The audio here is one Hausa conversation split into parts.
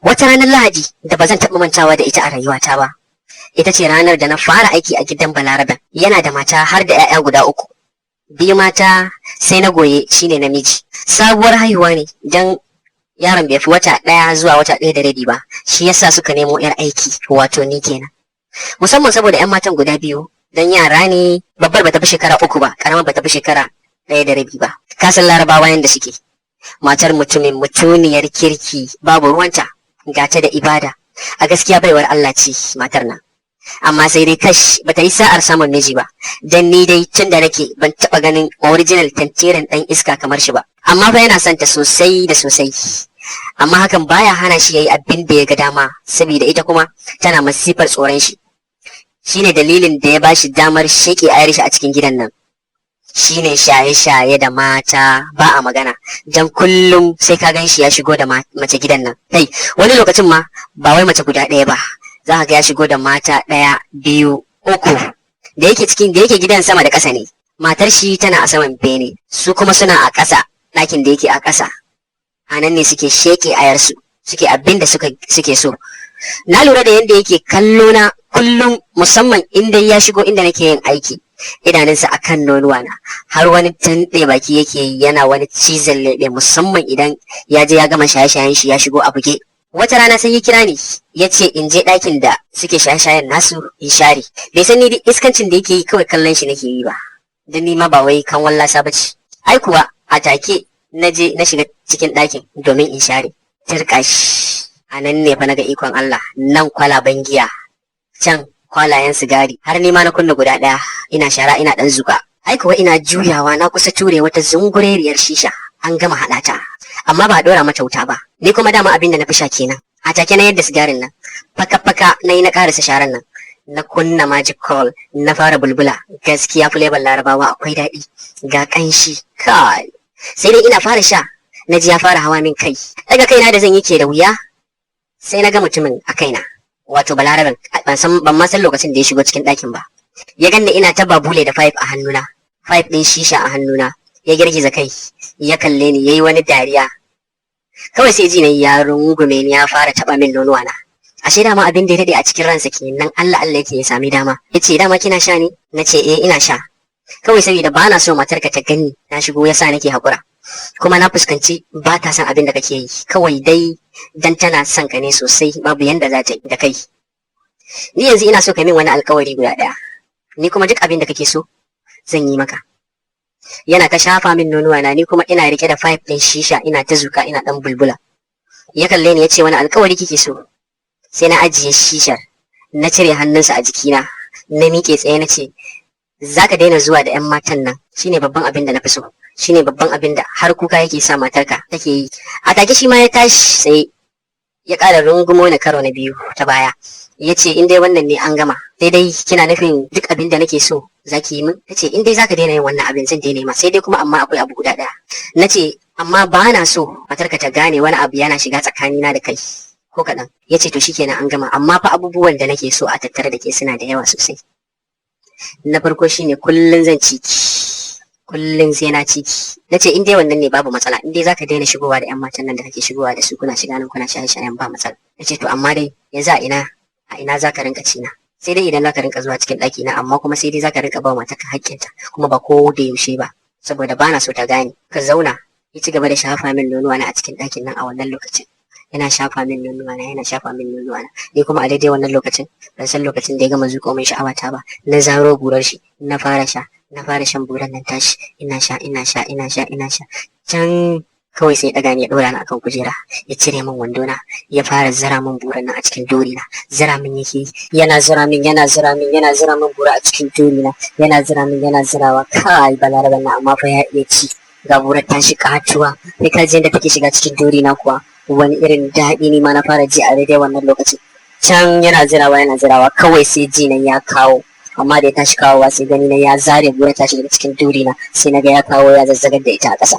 Wata ranar Lahadi da ba zan taɓa mantawa da ita a rayuwata ba, ita ce ranar da na fara aiki a gidan Balaraben. Yana da mata har da 'ya'ya guda 3. 2 mata sai na goye shine namiji. Sabuwar haihuwa ne dan yaron bai fi wata 1 zuwa wata 1 da rabi ba. Shi yasa suka nemo 'yar aiki, wato ni kenan. Musamman saboda 'yan matan guda 2 dan yara ne, babbar bata fi shekara 3 ba, karamar bata fi shekara 1 da rabi ba. Ka san Larabawa yanda suke. Matar mutumin mutuniyar kirki, babu ruwanta, gata da ibada. A gaskiya baiwar Allah ce matar nan. Amma sai dai kash bata yi sa'ar samun miji ba, dan ni dai tun da nake ban taba ganin original tantirin dan iska kamar shi ba. Amma fa yana son ta sosai da sosai. Amma hakan baya hana shi yayi abin da ya ga dama, saboda ita kuma tana masifar tsoron shi. Shine dalilin da ya bashi damar sheke ayar shi a cikin gidan nan. Shine shaye-shaye da mata ba a magana, dan kullum sai ka gan shi ya shigo da mace gidan nan. Kai, wani lokacin ma ba wai mace guda ɗaya ba, za ka ga ya shigo da mata 1, 2, 3. Da yake gidan sama da ƙasa ne. Matar shi tana a saman bene, su kuma suna a ƙasa, ɗakin da yake a ƙasa. A nan ne suke sheke ayarsu, suke abin da suke so. Na lura da yadda yake kallo na kullum, musamman inda ya shigo inda nake yin aiki. Idanunsa a kan nonuwana, har wani tanɗe baki yake yana wani cizon leɓe, musamman idan ya je ya gama shaye-shayen shi ya shigo a buge. Wata rana sai ya kira ni ya ce in je ɗakin da suke shaye-shayen nasu in share. Bai san ni iskancin da yake yi kawai kallon shi nake yi ba, don ni ma ba wai kan wallasa ba ce. Ai kuwa a take na je na shiga cikin ɗakin domin in share. Tirka shi, a nan ne fa na ga ikon Allah, nan kwalaben giya, can kwalayen sigari, har ni ma na kunna guda 1 ina shara ina dan zuka. Ai kuwa ina juyawa na kusa ture wata zungureriyar shisha, an gama haɗa ta, amma ba a ɗora mata wuta ba. Ni kuma dama abin da na fi sha kenan. A take na yadda sigarin nan, faka na yi na ƙarasa sharan nan, na kunna magic call, na fara bulbula. Gaskiya flavor Larabawa akwai daɗi, ga ƙanshi kai. Sai dai ina fara sha na ji ya fara hawa min kai. Daga kaina da zan yi ke da wuya, sai na ga mutumin a kaina, wato Balaraben. Ban ma san lokacin da ya shigo cikin ɗakin ba. Ya ganni ina ta babule da pipe a hannuna, pipe ɗin shisha a hannuna. Ya girgiza kai, ya kalle ni, yayi wani dariya. Kawai sai ji na ya rungume ni, ya fara taɓa min nonuwa na. Ashe dama abin da ya daɗe a cikin ransa kenan, Allah yake ya sami dama. Yace dama kina sha ne? Nace eh ina sha. Kawai saboda ba na so matarka ta ganni na shigo yasa nake haƙura. Kuma na fuskanci ba ta son abin da kake yi, kawai dai dan tana son ka ne sosai, babu yanda za ta yi da kai. Ni yanzu ina so ka min wani alkawari guda 1, ni kuma duk abin da kake so zan yi maka. Yana ta shafa min nonuwa na, ni kuma ina rike da pipe ɗin shisha ina ta zuka ina dan bulbula. Ya kalle ni ya ce wani alkawari kike so? Sai na ajiye shishar, na cire hannunsa a jikina, na miƙe tsaye na ce zaka daina zuwa da 'yan matan nan, shine babban abin da na fi so, shine babban abin da har kuka yake sa matarka take yi. A take shi ma ya tashi sai ya ƙara rungumo ni karo na 2 ta baya. Ya ce in dai wannan ne an gama, sai dai kina nufin duk abin da nake so zaki yi min? Ta ce in dai zaka daina yin wannan abin zan daina ma, sai dai kuma amma akwai abu guda 1. Na ce amma ba na so matarka ta gane wani abu yana shiga tsakanina da kai ko kaɗan. Ya ce to shikenan an gama, amma fa abubuwan da nake so a tattare da ke suna da yawa sosai. Na farko shine kullun zan ciki, kullun sai na ciki. Na ce in dai wannan ne babu matsala, in dai zaka daina shigowa da 'yan matan nan da kake shigowa da su, kuna shiga nan kuna shaye-shayen ba matsala. Na ce to amma dai yanzu a ina zaka rinka cina? Sai dai idan zaka rinka zuwa cikin ɗaki na, amma kuma sai dai zaka rinka ba matarka haƙƙinta, kuma ba ko da yaushe ba, saboda bana so ta gane. Ka zauna. Ya ci gaba da shafa min nonuwa na a cikin ɗakin nan a wannan lokacin. Yana shafa min nonuwa na, ni kuma a daidai wannan lokacin ban san lokacin da ya gama zuƙo min sha'awata ba. Na zaro burar shi, na fara shan burar nan tashi, ina sha. Can kawai sai ɗaga ni ya ɗora ni akan kujera, ya cire min wandona, ya fara zira min burar nan a cikin dorina. Zira min yake, yana zira min bura a cikin dorina, yana zirawa. Kai Balaraben na amma fa ya iya ci. Ga burar tashi katuwa, sai ka ji yadda take shiga cikin dorina kuwa. Wani irin daɗi ne ma na fara ji a daidai wannan lokacin. Can yana zirawa, kawai sai ji nan ya kawo, amma da ya tashi kawowa sai gani na ya zare burar tashi daga cikin dorina, sai na ga ya kawo ya zazzagar da ita a ƙasa.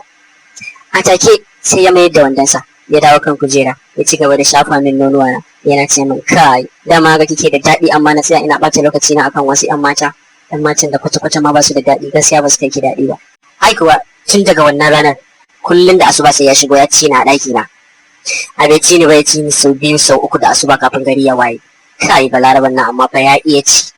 A take sai ya mayar da wandonsa, ya dawo kan kujera, ya ci gaba da shafa min nonuwa na, yana ce min kai dama ga kike da daɗi, amma na tsaya ina ɓata lokaci na akan wasu 'yan matan da kwata-kwata ma ba su da daɗi, gaskiya ba su kai ki daɗi ba. Ai kuwa tun daga wannan ranar kullum da asuba sai ya shigo ya ci na a ɗaki na, A bai ci ni bai ci ni sau biyu sau uku da asuba kafin gari ya waye. Kai Balaraban nan amma fa ya iya ci.